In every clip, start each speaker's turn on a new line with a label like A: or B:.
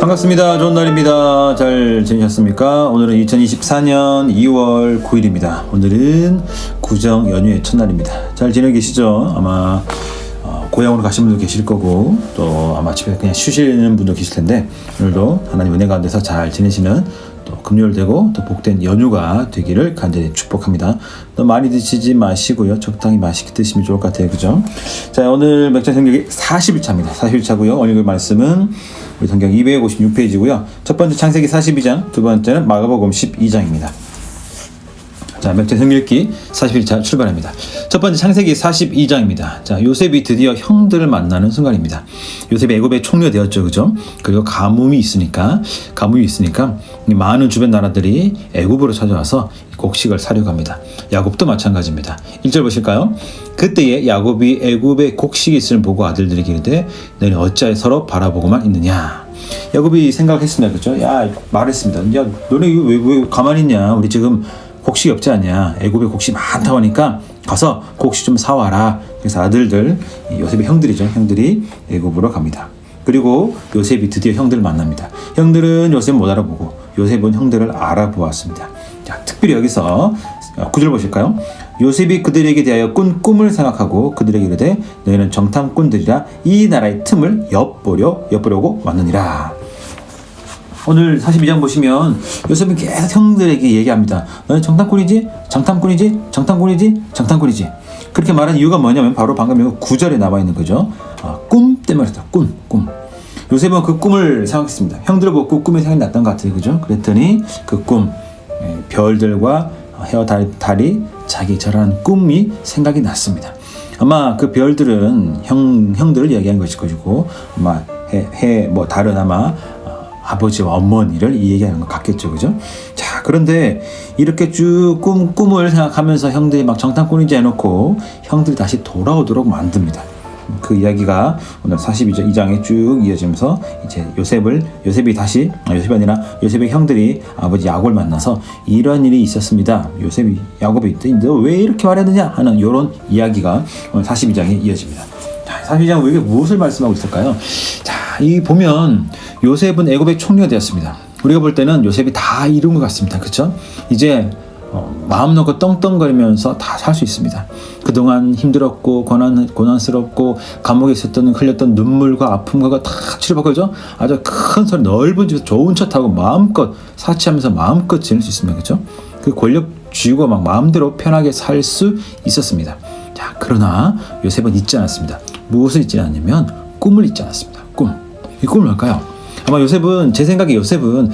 A: 반갑습니다. 좋은 날입니다. 잘 지내셨습니까? 오늘은 2024년 2월 9일입니다. 오늘은 구정 연휴의 첫날입니다. 잘 지내고 계시죠? 아마 고향으로 가신 분도 계실 거고 또 아마 집에 그냥 쉬시는 분도 계실 텐데 오늘도 하나님 은혜 가운데서 잘 지내시는 또 금요일 되고 또 복된 연휴가 되기를 간절히 축복합니다. 너무 많이 드시지 마시고요. 적당히 맛있게 드시면 좋을 것 같아요. 그죠? 자, 오늘 맥주 성경이 40일차입니다. 40일차고요. 오늘 그 말씀은 우리 성경 256페이지고요. 첫 번째 창세기 42장, 두 번째는 마가복음 12장입니다. 자, 맥주 성경읽기 40일차 출발합니다. 첫 번째 창세기 42장입니다. 자, 요셉이 드디어 형들을 만나는 순간입니다. 요셉이 애굽에 총리되었죠, 그죠? 그리고 가뭄이 있으니까 많은 주변 나라들이 애굽으로 찾아와서 곡식을 사려고 합니다. 야곱도 마찬가지입니다. 1절 보실까요? 그때에 야곱이 애굽에 곡식이 있음을 보고 아들들에게 이르되 너희는 어찌하여 서로 바라보고만 있느냐. 야곱이 생각했습니다, 그죠? 말했습니다. 야, 너네 왜 가만히 있냐? 우리 지금 곡식이 없지 않냐. 애굽에 곡식이 많다고 하니까 가서 곡식 좀 사와라. 그래서 아들들, 요셉의 형들이죠. 형들이 애굽으로 갑니다. 그리고 요셉이 드디어 형들을 만납니다. 형들은 요셉 못 알아보고 요셉은 형들을 알아보았습니다. 자, 특별히 여기서 9절 보실까요? 요셉이 그들에게 대하여 꾼 꿈을 생각하고 그들에게 이르되 너희는 정탐꾼들이라 이 나라의 틈을 엿보려고 왔느니라. 오늘 42장 보시면 요셉은 계속 형들에게 얘기합니다. 너는 정탐꾼이지? 그렇게 말한 이유가 뭐냐면 바로 방금 9절에 나와 있는 거죠. 꿈 때문에 그랬다. 꿈. 요셉은 그 꿈을 생각했습니다. 형들을 보고 꿈이 생각이 났던 것 같아요. 그죠? 그랬더니 그 꿈, 별들과 해와 달이 자기 저라는 꿈이 생각이 났습니다. 아마 그 별들은 형들을 이야기한 것일 것이고 아마 달은 아마 아버지와 어머니를 얘기하는 것 같겠죠, 그죠? 자, 그런데 이렇게 쭉 꿈을 생각하면서 형들이 막 정탐꾼이지 않고 형들이 다시 돌아오도록 만듭니다. 그 이야기가 오늘 42장에 쭉 이어지면서 이제 요셉의 형들이 아버지 야곱을 만나서 이런 일이 있었습니다. 야곱이 너 왜 이렇게 말했느냐 하는 이런 이야기가 오늘 42장에 이어집니다. 자, 42장은 왜 무엇을 말씀하고 있을까요? 자, 이 보면 요셉은 애굽의 총리가 되었습니다. 우리가 볼 때는 요셉이 다 이룬 것 같습니다. 그렇죠? 이제 마음 놓고 떵떵거리면서 다 살 수 있습니다. 그동안 힘들었고 고난스럽고 감옥에 흘렸던 눈물과 아픔과 다 치료받고 그죠? 아주 큰 소리 넓은 집에서 좋은 차 타고 마음껏 사치하면서 마음껏 지낼 수 있습니다. 그렇죠? 그 권력 쥐고 막 마음대로 편하게 살 수 있었습니다. 자, 그러나 요셉은 잊지 않았습니다. 무엇을 잊지 않았냐면 꿈을 잊지 않았습니다. 이 꿈은 뭘까요? 아마 제 생각에 요셉은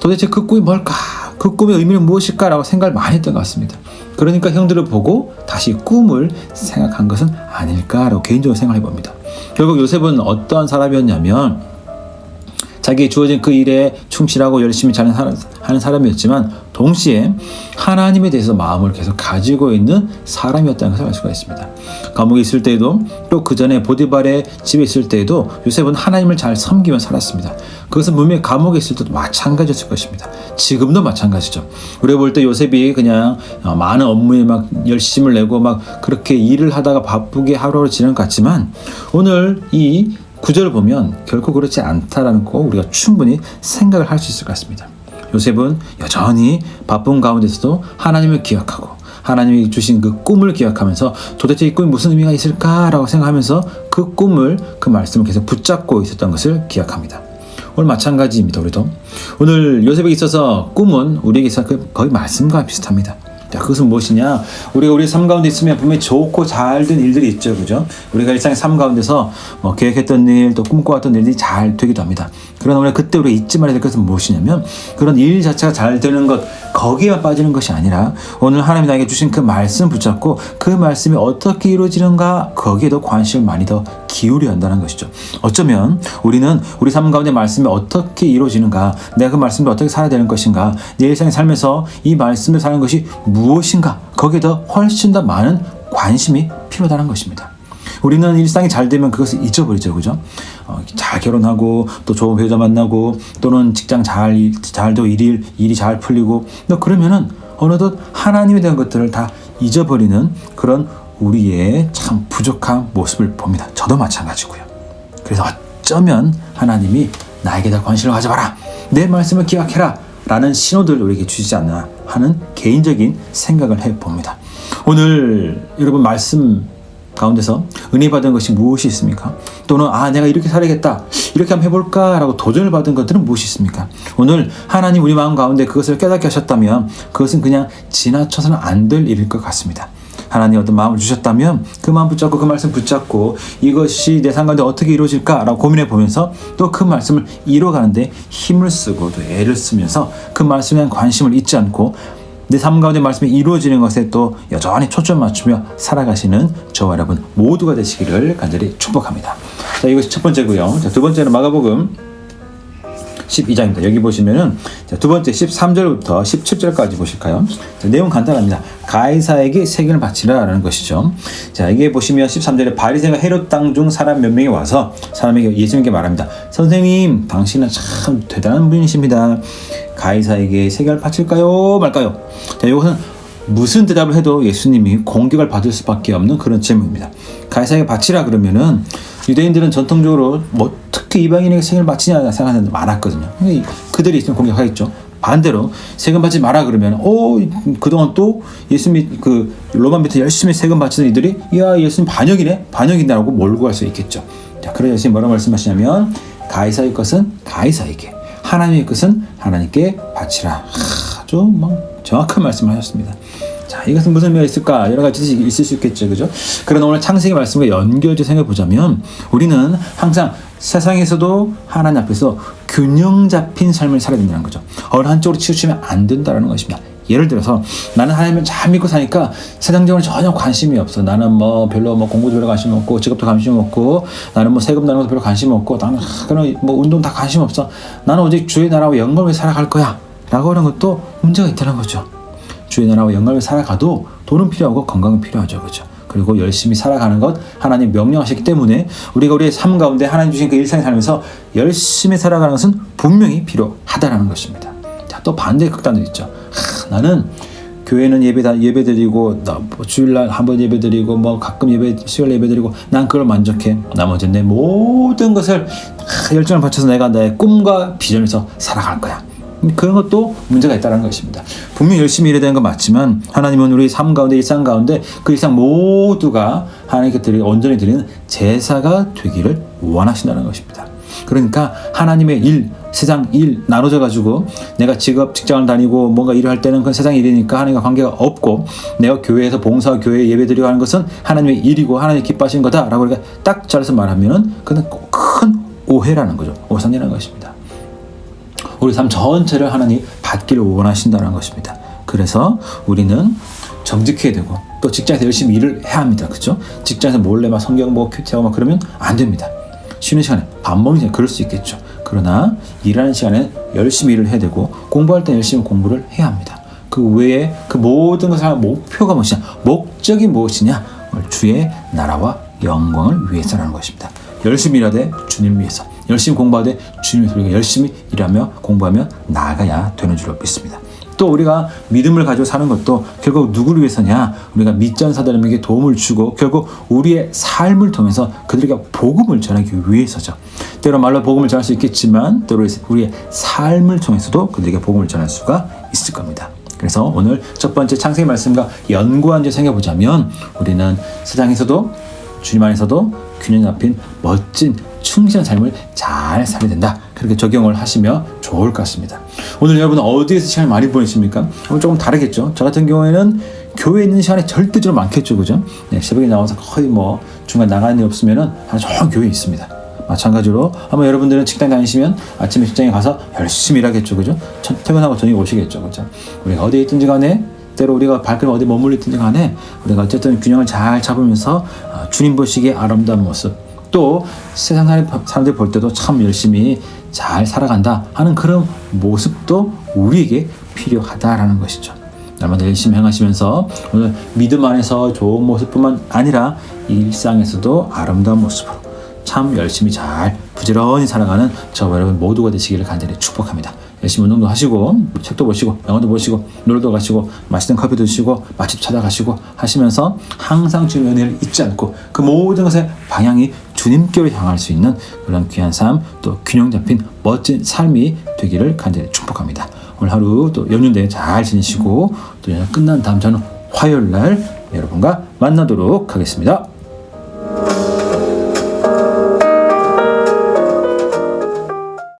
A: 도대체 그 꿈이 뭘까? 그 꿈의 의미는 무엇일까라고 생각을 많이 했던 것 같습니다. 그러니까 형들을 보고 다시 꿈을 생각한 것은 아닐까라고 개인적으로 생각해 봅니다. 결국 요셉은 어떠한 사람이었냐면 자기에 주어진 그 일에 충실하고 열심히 하는 사람이었지만 동시에 하나님에 대해서 마음을 계속 가지고 있는 사람이었다는 것을 알 수가 있습니다. 감옥에 있을 때에도 또 그 전에 보디발의 집에 있을 때에도 요셉은 하나님을 잘 섬기며 살았습니다. 그것은 분명히 감옥에 있을 때도 마찬가지였을 것입니다. 지금도 마찬가지죠. 우리가 볼 때 요셉이 그냥 많은 업무에 막 열심을 내고 막 그렇게 일을 하다가 바쁘게 하루하루 지낸 것 같지만 오늘 이 9절을 보면 결코 그렇지 않다라는 거 우리가 충분히 생각을 할 수 있을 것 같습니다. 요셉은 여전히 바쁜 가운데서도 하나님을 기억하고 하나님이 주신 그 꿈을 기억하면서 도대체 이 꿈이 무슨 의미가 있을까라고 생각하면서 그 말씀을 계속 붙잡고 있었던 것을 기억합니다. 오늘 마찬가지입니다. 우리도 오늘 요셉에게 있어서 꿈은 우리에게 있어서 거의 말씀과 비슷합니다. 자, 그것은 무엇이냐? 우리가 우리 삶 가운데 있으면 분명히 좋고 잘 된 일들이 있죠, 그죠? 우리가 일상의 삶 가운데서 계획했던 일, 또 꿈꿔왔던 일들이 잘 되기도 합니다. 그러나 우리가 그때 우리가 잊지 말아야 될 것은 무엇이냐면 그런 일 자체가 잘 되는 것, 거기에만 빠지는 것이 아니라 오늘 하나님이 나에게 주신 그 말씀 붙잡고 그 말씀이 어떻게 이루어지는가 거기에도 관심을 많이 더 기울여야 한다는 것이죠. 어쩌면 우리는 우리 삶 가운데 말씀이 어떻게 이루어지는가, 내가 그 말씀을 어떻게 살아야 되는 것인가, 내 일상의 삶에서 이 말씀을 사는 것이 무엇인가, 거기에 더 훨씬 더 많은 관심이 필요하다는 것입니다. 우리는 일상이 잘 되면 그것을 잊어버리죠, 그죠? 잘 결혼하고 또 좋은 배우자 만나고 또는 직장 잘 되고 일이 잘 풀리고 또 그러면은 어느덧 하나님에 대한 것들을 다 잊어버리는 그런 우리의 참 부족한 모습을 봅니다. 저도 마찬가지고요. 그래서 어쩌면 하나님이 나에게 더 관심을 가져봐라. 내 말씀을 기억해라. 라는 신호들을 우리에게 주지 않나 하는 개인적인 생각을 해봅니다. 오늘 여러분 말씀 가운데서 은혜 받은 것이 무엇이 있습니까? 또는 내가 이렇게 살아야겠다, 이렇게 한번 해볼까 라고 도전을 받은 것들은 무엇이 있습니까? 오늘 하나님 우리 마음 가운데 그것을 깨닫게 하셨다면 그것은 그냥 지나쳐서는 안 될 일일 것 같습니다. 하나님 어떤 마음을 주셨다면 그 마음 붙잡고 그 말씀 붙잡고 이것이 내 삶 가운데 어떻게 이루어질까라고 고민해 보면서 또 그 말씀을 이루어가는데 힘을 쓰고 또 애를 쓰면서 그 말씀에 대한 관심을 잊지 않고 내 삶 가운데 말씀이 이루어지는 것에 또 여전히 초점 맞추며 살아가시는 저와 여러분 모두가 되시기를 간절히 축복합니다. 자, 이것이 첫 번째고요. 자, 두 번째는 마가복음 12장입니다. 여기 보시면은 두 번째 13절부터 17절까지 보실까요? 자, 내용 간단합니다. 가이사에게 세금을 바치라라는 것이죠. 자, 이게 보시면 13절에 바리새인과 헤롯 땅 중 사람 몇 명이 와서 사람에게 예수님께 말합니다. 선생님, 당신은 참 대단한 분이십니다. 가이사에게 세금을 바칠까요? 말까요? 자, 이것은 무슨 대답을 해도 예수님이 공격을 받을 수밖에 없는 그런 질문입니다. 가이사에게 바치라 그러면은 유대인들은 전통적으로 특히 이방인에게 세금을 바치냐 생각하는 사람들 많았거든요. 그들이 있으면 공격하겠죠. 반대로 세금 받지 마라 그러면 그동안 또 예수님 그 로마 밑에 열심히 세금 바치는 이들이 야 예수님 반역이라고 몰고 갈 수 있겠죠. 자, 그래서 예수님 뭐라고 말씀하시냐면 가이사의 것은 가이사에게, 하나님의 것은 하나님께 바치라. 아주 정확한 말씀을 하셨습니다. 자, 이것은 무슨 의미가 있을까? 여러 가지 뜻이 있을 수 있겠죠. 그죠? 그러나 오늘 창세기 말씀과 연결해서 생각해 보자면 우리는 항상 세상에서도 하나님 앞에서 균형 잡힌 삶을 살아야 된다는 거죠. 어느 한쪽으로 치우치면 안 된다는 것입니다. 예를 들어서 나는 하나님을 잘 믿고 사니까 세상적으로 전혀 관심이 없어. 나는 별로 공부도 별로 관심 없고 직업도 관심 없고 나는 세금 내는 것도 별로 관심 없고 나는 그런 운동 다 관심 없어. 나는 오직 주의 나라와 영광을 위해 살아갈 거야. 라고 하는 것도 문제가 있다는 거죠. 주의 나라와 영광을 살아가도 돈은 필요하고 건강은 필요하죠. 그렇죠? 그리고 열심히 살아가는 것 하나님 명령하셨기 때문에 우리가 우리의 삶 가운데 하나님 주신 그 일상을 살면서 열심히 살아가는 것은 분명히 필요하다는 것입니다. 자, 또 반대의 극단도 있죠. 나는 교회는 예배드리고 주일날 한번 예배드리고 가끔 수요일 예배드리고 난 그걸 만족해. 나머지는 내 모든 것을 열정을 바쳐서 내가 나의 꿈과 비전에서 살아갈 거야. 그런 것도 문제가 있다는 것입니다. 분명히 열심히 일해야 되는 건 맞지만 하나님은 우리 삶 가운데 일상 가운데 그 일상 모두가 하나님께 온전히 드리는 제사가 되기를 원하신다는 것입니다. 그러니까 하나님의 일, 세상 일 나눠져 가지고 내가 직장을 다니고 뭔가 일을 할 때는 그건 세상 일이니까 하나님과 관계가 없고 내가 교회에서 봉사와 교회 예배드리고 하는 것은 하나님의 일이고 하나님이 기뻐하신 거다라고 우리가 딱 잘라서 말하면은 그건 큰 오해라는 거죠. 오산이라는 것입니다. 우리 삶 전체를 하나님 받기를 원하신다는 것입니다. 그래서 우리는 정직해야 되고 또 직장에서 열심히 일을 해야 합니다. 그렇죠? 직장에서 몰래 성경 큐티하고 그러면 안 됩니다. 쉬는 시간에 밥 먹는 시간에 그럴 수 있겠죠. 그러나 일하는 시간에 열심히 일을 해야 되고 공부할 때 열심히 공부를 해야 합니다. 그 외에 그 모든 것을 하는 목표가 무엇이냐, 목적이 무엇이냐, 주의 나라와 영광을 위해서라는 것입니다. 열심히 일하되 주님을 위해서, 열심히 공부하되 주님을 위해서 열심히 일하며 공부하며 나아가야 되는 줄로 믿습니다. 또 우리가 믿음을 가지고 사는 것도 결국 누구를 위해서냐, 우리가 믿지 않는 사람에게 도움을 주고 결국 우리의 삶을 통해서 그들에게 복음을 전하기 위해서죠. 때로 말로 복음을 전할 수 있겠지만 때로 우리의 삶을 통해서도 그들에게 복음을 전할 수가 있을 겁니다. 그래서 오늘 첫 번째 창세기 말씀과 연구한 점 생각해보자면 우리는 세상에서도 주님 안에서도 균형 잡힌 멋진 충실한 삶을 잘 살아야 된다. 그렇게 적용을 하시면 좋을 것 같습니다. 오늘 여러분 어디에서 시간을 많이 보내십니까? 오늘 조금 다르겠죠. 저 같은 경우에는 교회에 있는 시간이 절대적으로 많겠죠. 그죠? 네, 새벽에 나와서 거의 중간 나가는 일 없으면은 하루 종일 교회에 있습니다. 마찬가지로 아마 여러분들은 직장 다니시면 아침에 직장에 가서 열심히 일하겠죠. 그죠? 퇴근하고 저녁에 오시겠죠. 그죠? 우리가 어디에 있든지 간에 때로 우리가 발걸음 어디 머물렀든지 간에 우리가 어쨌든 균형을 잘 잡으면서 주님 보시기에 아름다운 모습, 또 세상 사람들 볼 때도 참 열심히 잘 살아간다 하는 그런 모습도 우리에게 필요하다라는 것이죠. 날마다 열심히 행하시면서 오늘 믿음 안에서 좋은 모습뿐만 아니라 일상에서도 아름다운 모습으로 참 열심히 잘 부지런히 살아가는 저와 여러분 모두가 되시기를 간절히 축복합니다. 열심히 운동도 하시고 책도 보시고 영화도 보시고 놀러도 가시고 맛있는 커피도 드시고 맛집 찾아가시고 하시면서 항상 주님의 은혜를 잊지 않고 그 모든 것의 방향이 주님께로 향할 수 있는 그런 귀한 삶, 또 균형 잡힌 멋진 삶이 되기를 간절히 축복합니다. 오늘 하루 또 연휴인데 잘 지내시고 또 연휴 끝난 다음 저는 화요일 날 여러분과 만나도록 하겠습니다.